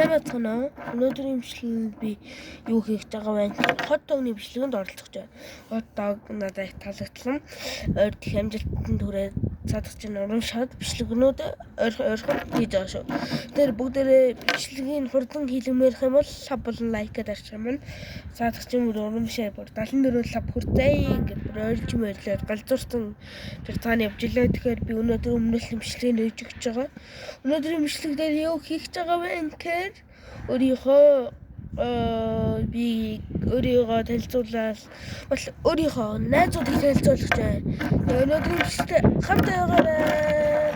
сайн байна. Өнөөдрийн бичлэгэнд би юу хийж байгаа вэ? Хот догны бичлэгэнд оролцож байна. Хот дог надад таалагдсан. Ойрт их амжилтанд хүрээд цаадах чинь урамшаад бичлэгнүүд ойрхон хийж байгаа шүү. Тэр бүгдээрээ бичлэгийн хурдан хийлгэмээрх юм бол лав болон лайкад арчих юм. Цаадах чинь урамшаа бүр 74 лав хүртээ гэж ойрч мэрлээ галзуурсан тэр цаана явж илээ. Тэгэхээр би өнөөдөр өмнөлийн бичлэгийг хийж өгч байгаа. Өнөөдрийн бичлэгдээ юу хийж байгаа вэ гэхээр би өөрийгөө танилцуулаад өөрийнхөө найзуудыг танилцуулах гэж байна. Өнөөдрийн бичлэгт хамт байгаарай.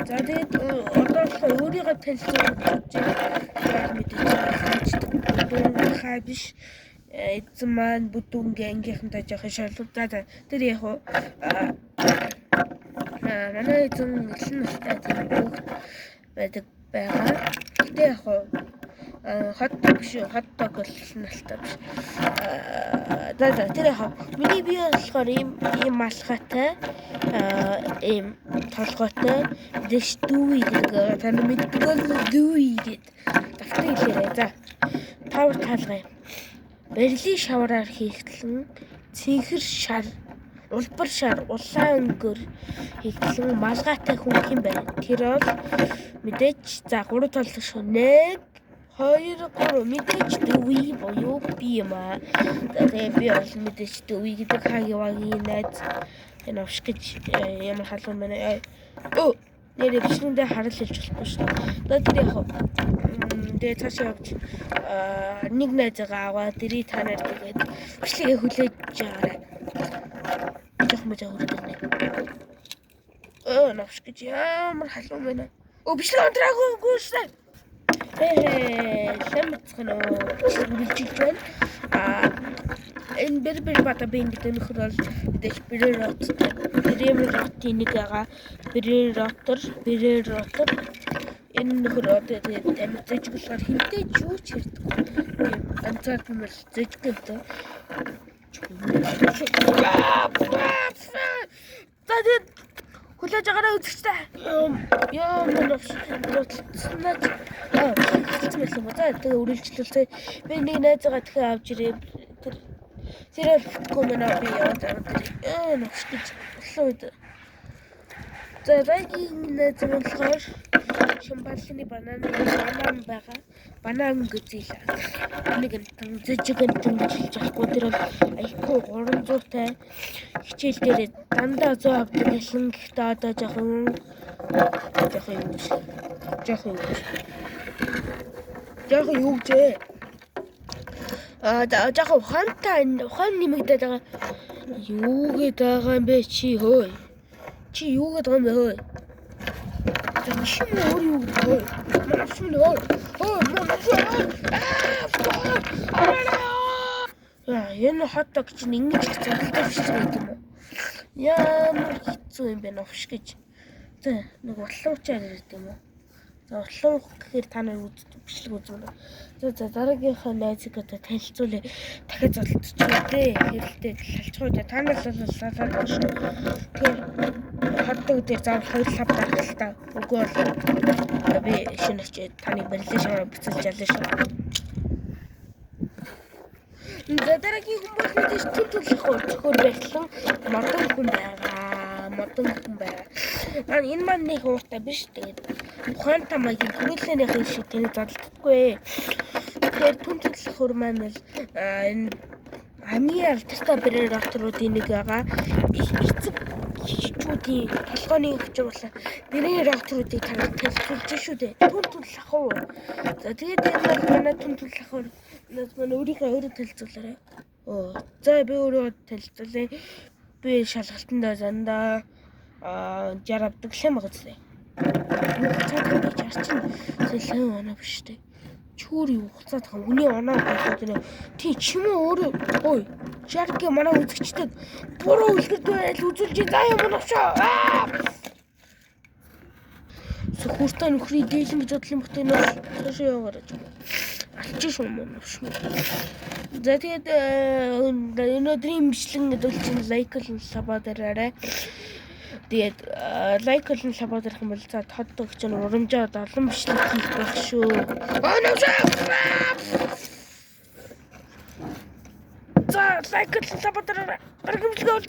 За тэгээд одоо өөрийгөө танилцуулах гэж мэдээж хаа биш эзэн маань бүдүүнгийн ангийнхантай жоох шалгуулдаг. Тэр яг манай эзэн элэн настай тийм бүгд байдаг байгаа. Гэтэ яг хотдог шүү. Хотдог бол элэн настай биш. Тэр яг миний бие болохоор ийм малгайтай ийм толгойтой дэш дүүи гэдэг. Таны мэддэг дүүи гэдэг. Давтан хэлээрэй. За. Тавар таалгая. Барилын шавраар хийгдлэн цэнхэр шар, улбар шар, улаан өнгөөр хийгдлэн малгайтай хүн юм байна. Тэр бол мэдээж за 3 толгой шүү. 1 2 3 мэдээж дүүи боёо би юм аа. Тэгээд би бол мэдээж дүүи гэдэг хагийн найз энэ авш гэж ямар халуун байна. Нэр бичлэгэндээ харал хэлж болохгүй шүү. Тэр яг тэгээ цаашаа явж нэг найзгаа аваад дэрий танаар тэгээд бичлэгээ хүлээж аваарай. Жох мөж аваарай. Навш гэж ямар халуун байна. Бичлэг онтраагүй шүү. Лэмцгэнэ үлжилж байна. Энэ бэр бата бин гэдэг нөхөр бол мэдээж бэрэр ротын нэг байгаа. Бэрэр ротор энэ нөхөр одоо тэгээд зэжиг болохоор хинтэй юу ч хэрдэг. Ганцаар хүмүүс зэжиг гэдэг. Тэгээд хүлээж агараа үзэгчтэй. Яа моноош. Тэгээд үргэлжлүүлээ. Би нэг найзгаа дахин авч ирээ. Тэр коммена би яваад навш гэж болоо. За байгийн найз болохоор шимпанзины банан байгаа. Банан гэж нэг зэжиг гэж хэлж байхгүй. Тэр бол айхгүй 300-тай хичээл дээр дандаа 100 авдаг гэсэн. Гэхдээ одоо жоохон юу гэжээ. Жоохон ухаан нэмэгдээд байгаа. Юу гэдэг байгаа юм бэ чи хөөе? Чи юу гэдэг юм бэ хөөе? Чи өөр юу гэдэг вэ? Энэ хотдог чинь ингэж их зодтолтой биш юм уу? Ямар хэцүү юм бэ навш гэж. За нэг улуучаар ирд юм уу? За улуух гэхээр та нар бичлэг үзмээр. За дараагийнхаа найзыг одоо танилцуулъя. Дахиад зодтолчихлоо дээ. Хэрэлдээ талцгууд та нар л лалаад байна шүү. Тэгэхээр хотдог дээр заавал 2 лав дарах л та. Үгүй бол би шинэ хичээд таны барилын шавраа буцалж ялна шүү. За дараагийн хүн бол мэдээж төлөх зөвхөн байхлан модон хүн байгаа. Энэ маань нэг ууртай биш. Тэгээд ухаан тамагийн хөрөлөөнийхээ шиг тэнийг задлдаггүй. Тэгэхээр төлөх хөр маань бол энэ хамгийн алдартай бэрээр роторуудын нэг байгаа. Эцэг хичүүдийн толгойн хүчин болоо бэрээр роторуудыг танилцуулж шүү дээ. Төлөх уу. За тэгээд энэ манай төлөх хөр манай өөрийнхөө танилцуулаарай. За би өөрөө танилцуулъя. Би шалгалтандаа зандаа 60 авдаг юм байгаа зү. Хугацаатай чарчин сэлэн оноо биш үү? Чүүр юу хугацаад байгаа үний оноо болоод нэ. Тий чимээ өөрөө ой 60 манай үзэгчдэд буруу үлгэрд байл үзүүлж заа юм оношоо. Сүхүртэ нөхрийн дийлэн гэж бодлоо юм бот энэ цаашаа яваарай. Алчиж шүү моноош. За тэгээд өнөөдрийн бичлэг гэдэг чинь лайк л сабаа дараарай. Тэгээд лайк болон саббот ирэх юм бол за тоддогч нь урамжаад олон бичлэг хийх байх шүү. За лайк болон саббот ирэх юм бол